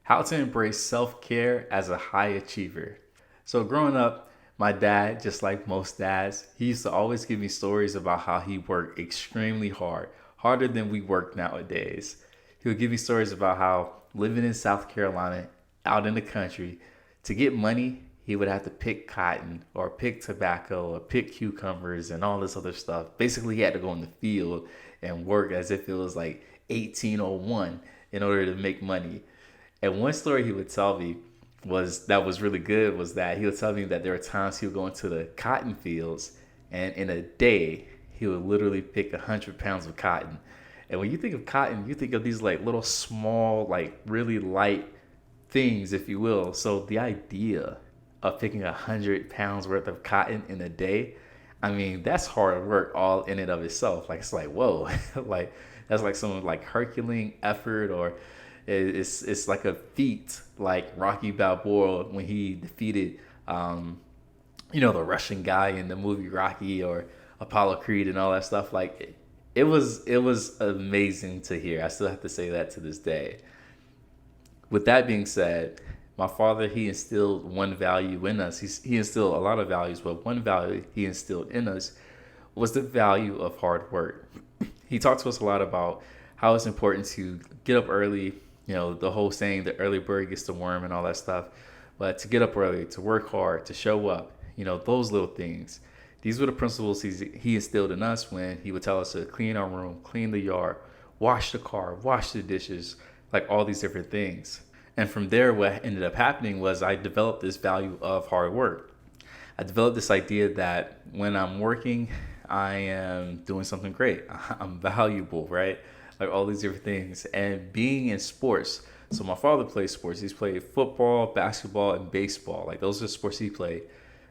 How to embrace self-care as a high achiever. So growing up, my dad, just like most dads, he used to always give me stories about how he worked extremely hard, harder than we work nowadays. He would give me stories about how living in South Carolina, out in the country, to get money, he would have to pick cotton or pick tobacco or pick cucumbers and all this other stuff. Basically, he had to go in the field and work as if it was like 1801 in order to make money. And one story he would tell me was really good was that he would tell me that there were times he would go into the cotton fields and in a day he would literally pick 100 pounds of cotton. And when you think of cotton, you think of these like little small, like really light things, if you will. So the idea of picking 100 pounds worth of cotton in a day, I mean, that's hard work all in and of itself. Like it's like, whoa, like that's like some like Herculean effort, or it's like a feat, like Rocky Balboa when he defeated, the Russian guy in the movie Rocky, or Apollo Creed and all that stuff. Like it was amazing to hear. I still have to say that to this day. With that being said, my father, he instilled one value in us. He instilled a lot of values, but one value he instilled in us was the value of hard work. He talked to us a lot about how it's important to get up early, the whole saying, the early bird gets the worm and all that stuff. But to get up early, to work hard, to show up, those little things. These were the principles he instilled in us when he would tell us to clean our room, clean the yard, wash the car, wash the dishes, like all these different things. And from there, what ended up happening was I developed this value of hard work. I developed this idea that when I'm working, I am doing something great. I'm valuable, right? Like all these different things. And being in sports, so my father played sports. He's played football, basketball, and baseball. Like those are sports he played.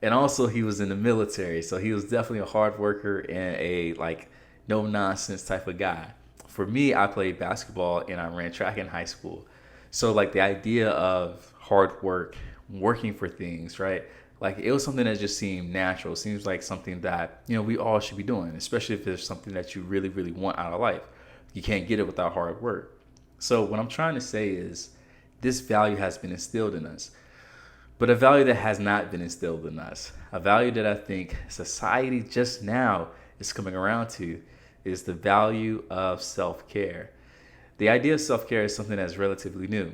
And also he was in the military. So he was definitely a hard worker and a like no nonsense type of guy. For me, I played basketball and I ran track in high school. So like the idea of hard work, working for things, right? Like it was something that just seemed natural. It seems like something that, we all should be doing, especially if there's something that you really, really want out of life. You can't get it without hard work. So what I'm trying to say is this value has been instilled in us, but a value that has not been instilled in us, a value that I think society just now is coming around to, is the value of self-care. The idea of self-care is something that's relatively new.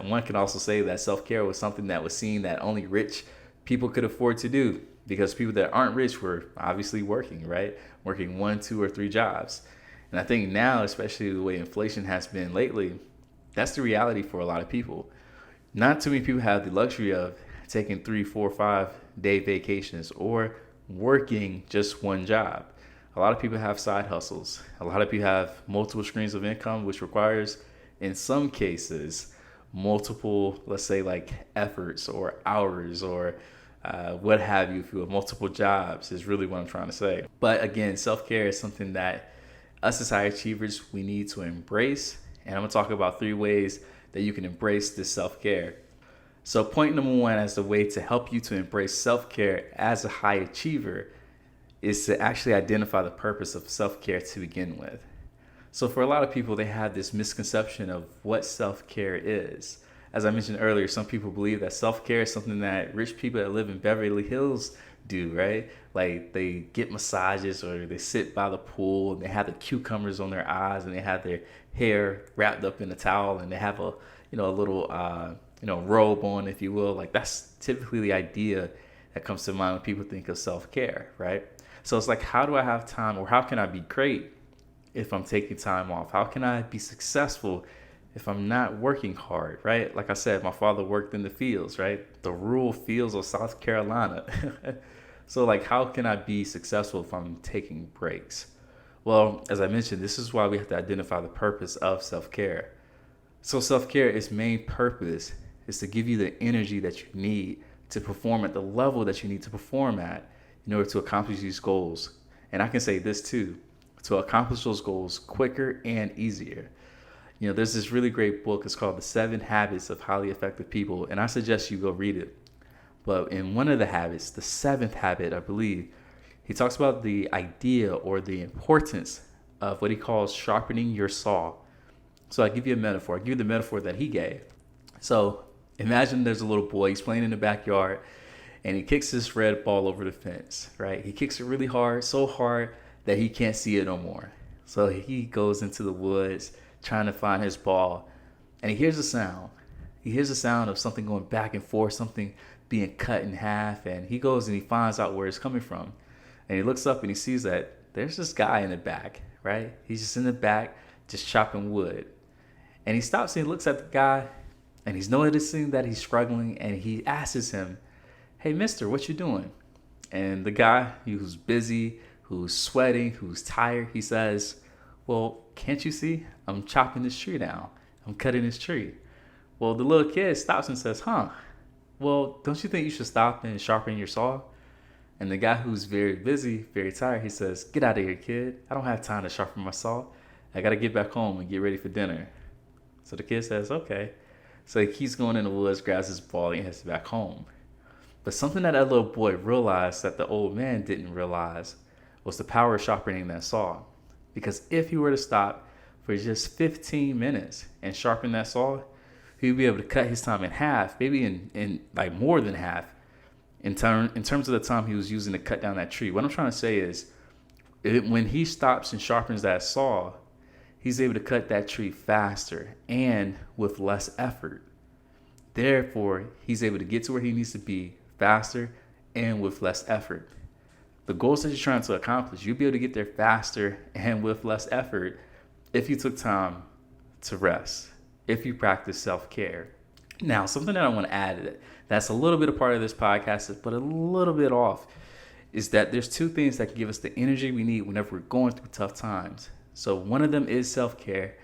One can also say that self-care was something that was seen that only rich people could afford to do, because people that aren't rich were obviously working, right? Working one, two, or three jobs. And I think now, especially the way inflation has been lately, that's the reality for a lot of people. Not too many people have the luxury of taking 3, 4, 5 day vacations or working just one job. A lot of people have side hustles. A lot of people have multiple streams of income, which requires, in some cases, multiple, let's say like efforts or hours or what have you, if you have multiple jobs, is really what I'm trying to say. But again, self-care is something that us as high achievers, we need to embrace. And I'm gonna talk about 3 ways that you can embrace this self-care. So point number 1, as the way to help you to embrace self-care as a high achiever, is to actually identify the purpose of self-care to begin with. So for a lot of people, they have this misconception of what self-care is. As I mentioned earlier, some people believe that self-care is something that rich people that live in Beverly Hills do, right? Like they get massages, or they sit by the pool and they have the cucumbers on their eyes and they have their hair wrapped up in a towel and they have a little robe on, if you will. Like that's typically the idea that comes to mind when people think of self-care, right? So it's like, how do I have time, or how can I be great if I'm taking time off? How can I be successful if I'm not working hard, right? Like I said, my father worked in the fields, right? The rural fields of South Carolina. So like, how can I be successful if I'm taking breaks? Well, as I mentioned, this is why we have to identify the purpose of self-care. So self-care, its main purpose is to give you the energy that you need to perform at the level that you need to perform at in order to accomplish these goals. And I can say this too, to accomplish those goals quicker and easier. There's this really great book. It's called The 7 Habits of Highly Effective People. And I suggest you go read it. But in one of the habits, the 7th habit, I believe, he talks about the idea or the importance of what he calls sharpening your saw. So I give you a metaphor. I give you the metaphor that he gave. So imagine there's a little boy, he's playing in the backyard, and he kicks this red ball over the fence, right? He kicks it really hard, so hard that he can't see it no more. So he goes into the woods trying to find his ball, and he hears a sound. He hears the sound of something going back and forth, something being cut in half, and he goes and he finds out where it's coming from. And he looks up and he sees that there's this guy in the back, right? He's just in the back, just chopping wood. And he stops and he looks at the guy, and he's noticing that he's struggling, and he asks him, "Hey, mister, what you doing?" And the guy, who's busy, who's sweating, who's tired, he says, "Well, can't you see? I'm chopping this tree down. I'm cutting this tree." Well, the little kid stops and says, "Well, don't you think you should stop and sharpen your saw?" And the guy, who's very busy, very tired, he says, "Get out of here, kid. I don't have time to sharpen my saw. I got to get back home and get ready for dinner." So the kid says, "Okay." So he keeps going in the woods, grabs his ball, and heads back home. But something that little boy realized that the old man didn't realize was the power of sharpening that saw. Because if he were to stop for just 15 minutes and sharpen that saw, he'd be able to cut his time in half, maybe in like more than half, in terms of the time he was using to cut down that tree. What I'm trying to say is, when he stops and sharpens that saw, he's able to cut that tree faster and with less effort. Therefore, he's able to get to where he needs to be faster and with less effort. The goals that you're trying to accomplish, you'll be able to get there faster and with less effort if you took time to rest, if you practice self-care. Now, something that I want to add that's a little bit a part of this podcast, but a little bit off, is that there's two things that can give us the energy we need whenever we're going through tough times. So one of them is self-care,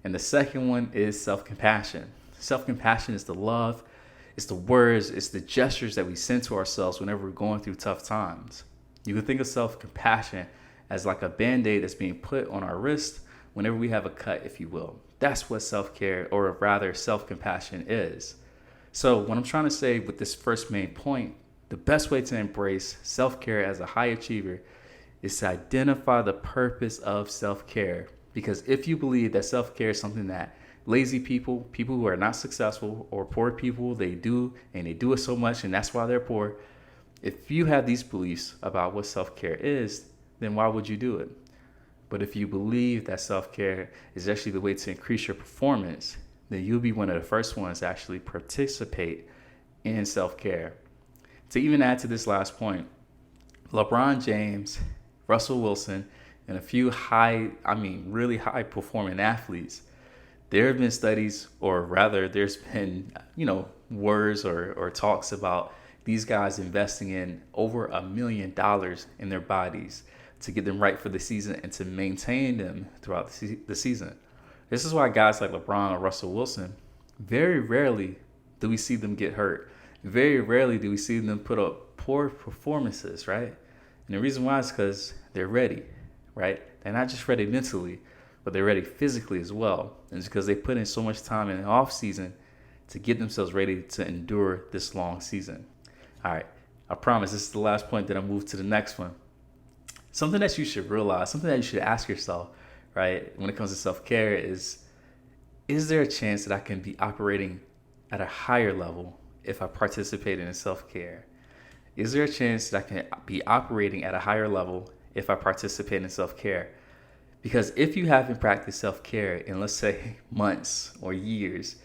and the second one is self-compassion. Self-compassion is the love, it's the words, it's the gestures that we send to ourselves whenever we're going through tough times. You can think of self-compassion as like a Band-Aid that's being put on our wrist whenever we have a cut, if you will. That's what self-care, or rather self-compassion, is. So what I'm trying to say with this first main point, the best way to embrace self-care as a high achiever is to identify the purpose of self-care. Because if you believe that self-care is something that lazy people who are not successful, or poor people, they do, and they do it so much and that's why they're poor, if you have these beliefs about what self-care is, then why would you do it? But if you believe that self-care is actually the way to increase your performance, then you'll be one of the first ones to actually participate in self-care. To even add to this last point, LeBron James, Russell Wilson, and a few really high performing athletes, there have been studies, or rather there's been, words or talks about these guys investing in over $1 million in their bodies to get them right for the season and to maintain them throughout the season. This is why guys like LeBron or Russell Wilson, very rarely do we see them get hurt. Very rarely do we see them put up poor performances, right? And the reason why is because they're ready, right? They're not just ready mentally, but they're ready physically as well. And it's because they put in so much time in the off season to get themselves ready to endure this long season. All right, I promise this is the last point, then I'll move to the next one. Something that you should realize, something that you should ask yourself, right, when it comes to self-care is there a chance that I can be operating at a higher level if I participate in self-care? Is there a chance that I can be operating at a higher level if I participate in self-care? Because if you haven't practiced self-care in, let's say, months or years,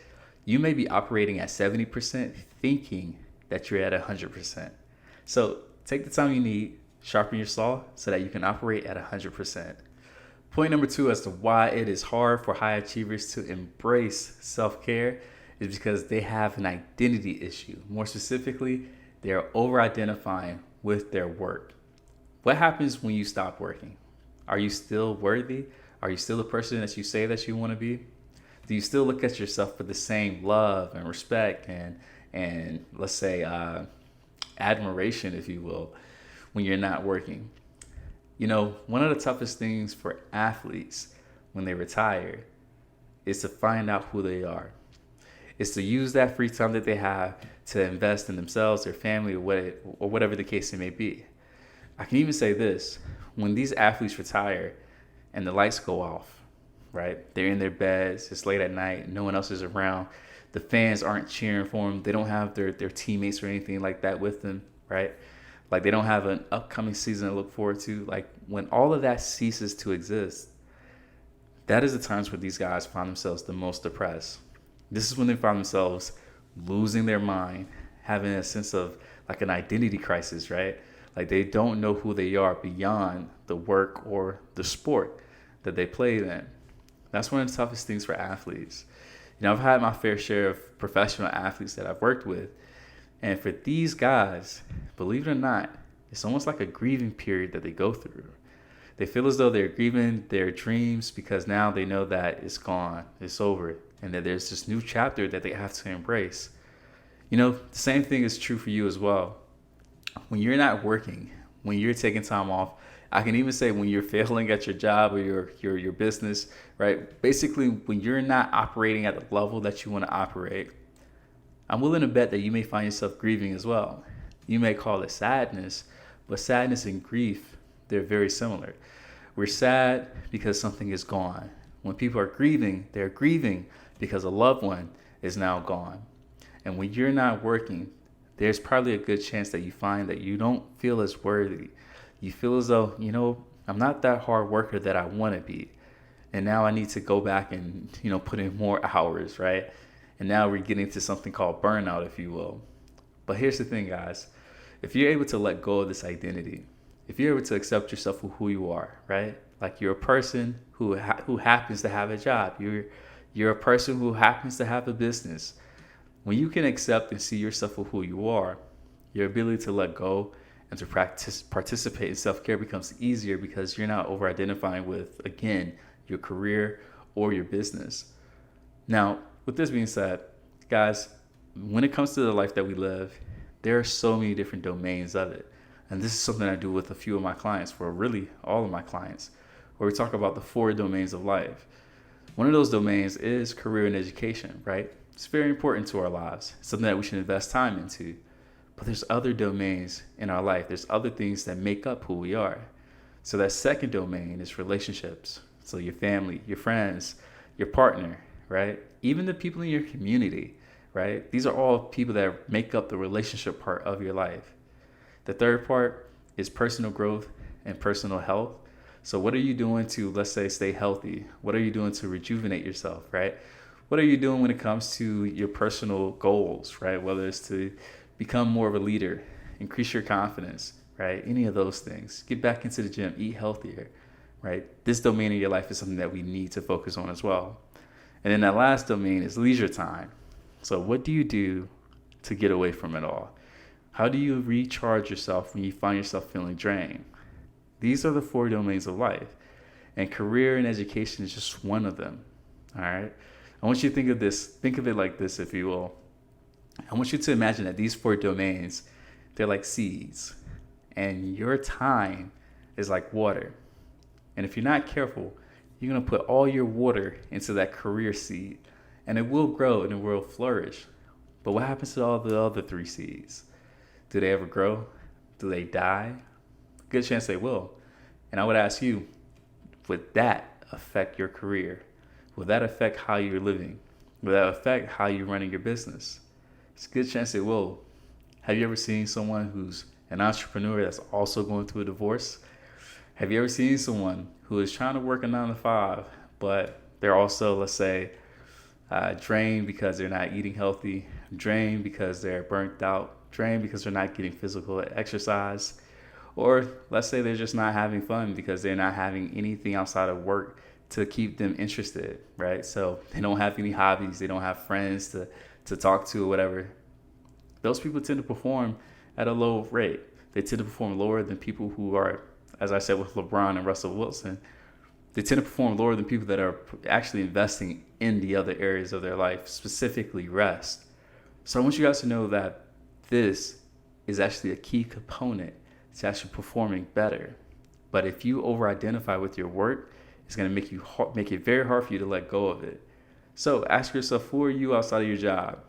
you may be operating at 70% thinking that you're at 100%. So take the time you need, sharpen your saw so that you can operate at 100%. Point number 2 as to why it is hard for high achievers to embrace self-care is because they have an identity issue. More specifically, they are over-identifying with their work. What happens when you stop working? Are you still worthy? Are you still the person that you say that you want to be? Do you still look at yourself with the same love and respect and let's say admiration, if you will, when you're not working? One of the toughest things for athletes when they retire is to find out who they are. It's to use that free time that they have to invest in themselves, their family, or whatever the case it may be. I can even say this: when these athletes retire and the lights go off, right? They're in their beds, it's late at night, no one else is around. The fans aren't cheering for them. They don't have their teammates or anything like that with them, right? Like they don't have an upcoming season to look forward to. Like when all of that ceases to exist, that is the times where these guys find themselves the most depressed. This is when they find themselves losing their mind, having a sense of like an identity crisis, right? Like they don't know who they are beyond the work or the sport that they played in. That's one of the toughest things for athletes. You know, I've had my fair share of professional athletes that I've worked with. And for these guys, believe it or not, it's almost like a grieving period that they go through. They feel as though they're grieving their dreams because now they know that it's gone, it's over, and that there's this new chapter that they have to embrace. You know, the same thing is true for you as well. When you're not working, when you're taking time off, I can even say when you're failing at your job or your business, right? Basically, when you're not operating at the level that you want to operate, I'm willing to bet that you may find yourself grieving as well. You may call it sadness, but sadness and grief, they're very similar. We're sad because something is gone. When people are grieving, they're grieving because a loved one is now gone. And when you're not working, there's probably a good chance that you find that you don't feel as worthy. You feel as though, you know, I'm not that hard worker that I want to be. And now I need to go back and, you know, put in more hours, right? And now we're getting to something called burnout, if you will. But here's the thing, guys. If you're able to let go of this identity, if you're able to accept yourself for who you are, right? Like you're a person who happens to have a job. You're a person who happens to have a business. When you can accept and see yourself for who you are, your ability to let go and to participate in self-care becomes easier because you're not over-identifying with, again, your career or your business. Now, with this being said, guys, when it comes to the life that we live, there are so many different domains of it. And this is something I do with a few of my clients, for really all of my clients, where we talk about the 4 domains of life. One of those domains is career and education, right? It's very important to our lives. It's something that we should invest time into. But there's other domains in our life. There's other things that make up who we are. So that second domain is relationships. So your family, your friends, your partner, right? Even the people in your community, right? These are all people that make up the relationship part of your life. The third part is personal growth and personal health. So what are you doing to, let's say, stay healthy? What are you doing to rejuvenate yourself, right? What are you doing when it comes to your personal goals, right? Whether it's to become more of a leader, increase your confidence, right? Any of those things. Get back into the gym, eat healthier, right? This domain of your life is something that we need to focus on as well. And then that last domain is leisure time. So what do you do to get away from it all? How do you recharge yourself when you find yourself feeling drained? These are the 4 domains of life. And career and education is just one of them. All right. I want you to think of it like this, if you will. I want you to imagine that these 4 domains, they're like seeds. And your time is like water. And if you're not careful, you're going to put all your water into that career seed. And it will grow and it will flourish. But what happens to all the other 3 seeds? Do they ever grow? Do they die? Good chance they will. And I would ask you, would that affect your career? Will that affect how you're living? Will that affect how you're running your business? It's a good chance it will. Have you ever seen someone who's an entrepreneur that's also going through a divorce? Have you ever seen someone who is trying to work a 9 to 5, but they're also, let's say, drained because they're not eating healthy, drained because they're burnt out, drained because they're not getting physical exercise, or let's say they're just not having fun because they're not having anything outside of work to keep them interested, right? So they don't have any hobbies, they don't have friends to talk to or whatever. Those people tend to perform at a low rate. They tend to perform lower than people who are, as I said with LeBron and Russell Wilson, they tend to perform lower than people that are actually investing in the other areas of their life, specifically rest. So I want you guys to know that this is actually a key component to actually performing better. But if you over-identify with your work, it's going to make it very hard for you to let go of it. So ask yourself, who are you outside of your job?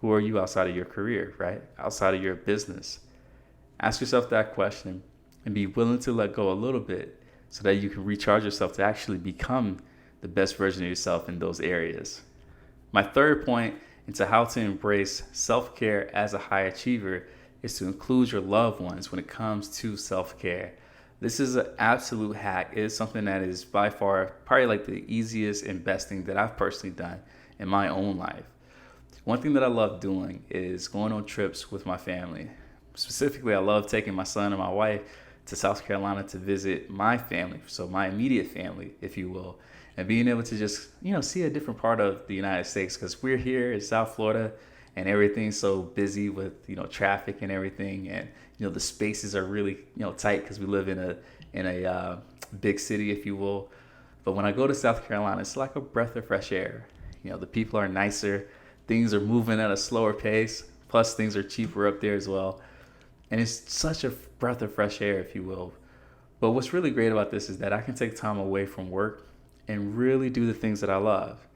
Who are you outside of your career, right? Outside of your business? Ask yourself that question and be willing to let go a little bit so that you can recharge yourself to actually become the best version of yourself in those areas. My third point into how to embrace self-care as a high achiever is to include your loved ones when it comes to self-care. This is an absolute hack. It is something that is by far probably like the easiest and best thing that I've personally done in my own life. One thing that I love doing is going on trips with my family. Specifically, I love taking my son and my wife to South Carolina to visit my family, so my immediate family, if you will, and being able to just, see a different part of the United States, because we're here in South Florida and everything's so busy with, traffic and everything. And, the spaces are really, tight because we live in a big city, if you will. But when I go to South Carolina, it's like a breath of fresh air. The people are nicer. Things are moving at a slower pace. Plus, things are cheaper up there as well. And it's such a breath of fresh air, if you will. But what's really great about this is that I can take time away from work and really do the things that I love.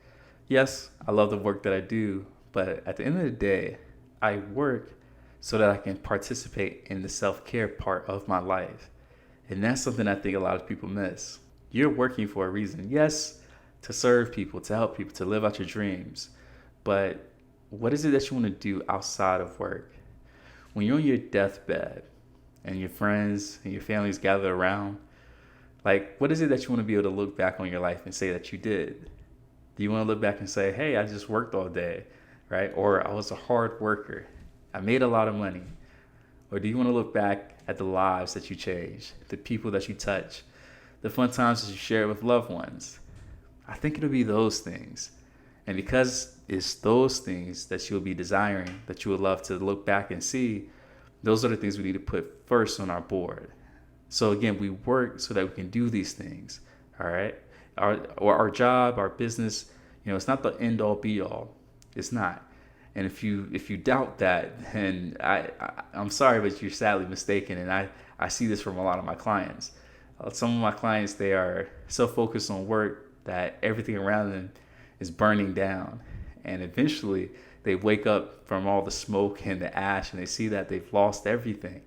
Yes, I love the work that I do, but at the end of the day, I work so that I can participate in the self-care part of my life. And that's something I think a lot of people miss. You're working for a reason. Yes, to serve people, to help people, to live out your dreams. But what is it that you want to do outside of work? When you're on your deathbed and your friends and your families gather around, what is it that you want to be able to look back on your life and say that you did? Do you want to look back and say, hey, I just worked all day, right? Or I was a hard worker. I made a lot of money. Or do you want to look back at the lives that you changed, the people that you touch, the fun times that you share with loved ones? I think it'll be those things. And because it's those things that you'll be desiring, that you would love to look back and see, those are the things we need to put first on our board. So again, we work so that we can do these things, all right? Our job, our business, it's not the end all be all. It's not. And if you doubt that, then I'm sorry, but you're sadly mistaken. And I see this from a lot of my clients. Some of my clients, they are so focused on work that everything around them is burning down. And eventually they wake up from all the smoke and the ash and they see that they've lost everything.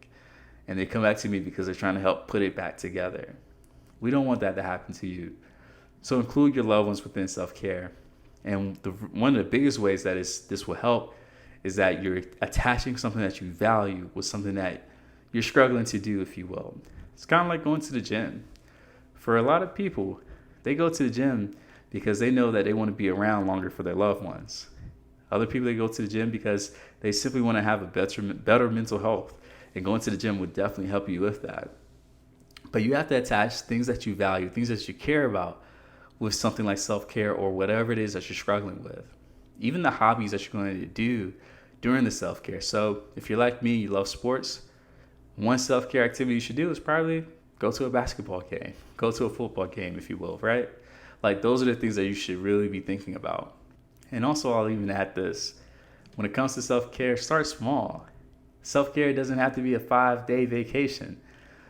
And they come back to me because they're trying to help put it back together. We don't want that to happen to you. So include your loved ones within self-care. And one of the biggest ways that this will help is that you're attaching something that you value with something that you're struggling to do, if you will. It's kind of like going to the gym. For a lot of people, they go to the gym because they know that they want to be around longer for their loved ones. Other people, they go to the gym because they simply want to have a better mental health. And going to the gym would definitely help you with that. But you have to attach things that you value, things that you care about, with something like self-care or whatever it is that you're struggling with. Even the hobbies that you're going to do during the self-care. So if you're like me, you love sports, one self-care activity you should do is probably go to a basketball game, go to a football game, if you will, right? Those are the things that you should really be thinking about. And also, I'll even add this. When it comes to self-care, start small. Self-care doesn't have to be a 5-day vacation.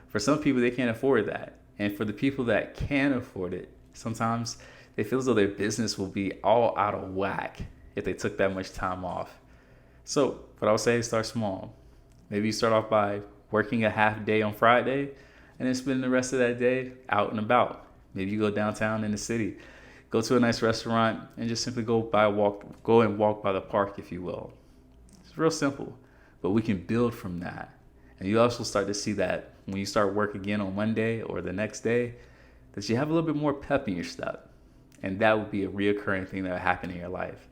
For some people, they can't afford that. And for the people that can afford it, sometimes they feel as though their business will be all out of whack if they took that much time off. So what I would say is start small. Maybe you start off by working a half day on Friday and then spend the rest of that day out and about. Maybe you go downtown in the city, go to a nice restaurant and just simply go and walk by the park, if you will. It's real simple, but we can build from that. And you also start to see that when you start work again on Monday or the next day, that you have a little bit more pep in your step. And that would be a reoccurring thing that will happen in your life.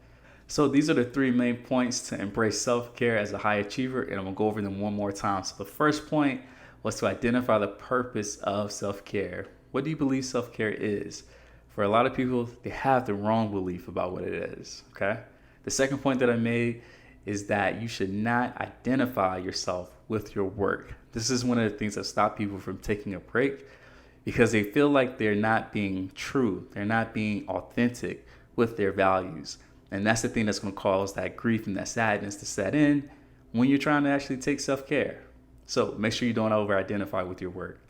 So these are the 3 main points to embrace self-care as a high achiever, and I'm going to go over them one more time. So the first point was to identify the purpose of self-care. What do you believe self-care is? For a lot of people, they have the wrong belief about what it is, okay? The second point that I made is that you should not identify yourself with your work. This is one of the things that stop people from taking a break, because they feel like they're not being true. They're not being authentic with their values. And that's the thing that's going to cause that grief and that sadness to set in when you're trying to actually take self-care. So make sure you don't over-identify with your work.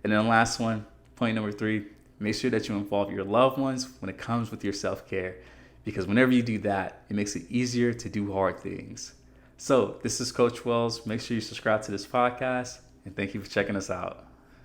And then the last one, point number 3, make sure that you involve your loved ones when it comes with your self-care. Because whenever you do that, it makes it easier to do hard things. So this is Coach Wells. Make sure you subscribe to this podcast. And thank you for checking us out.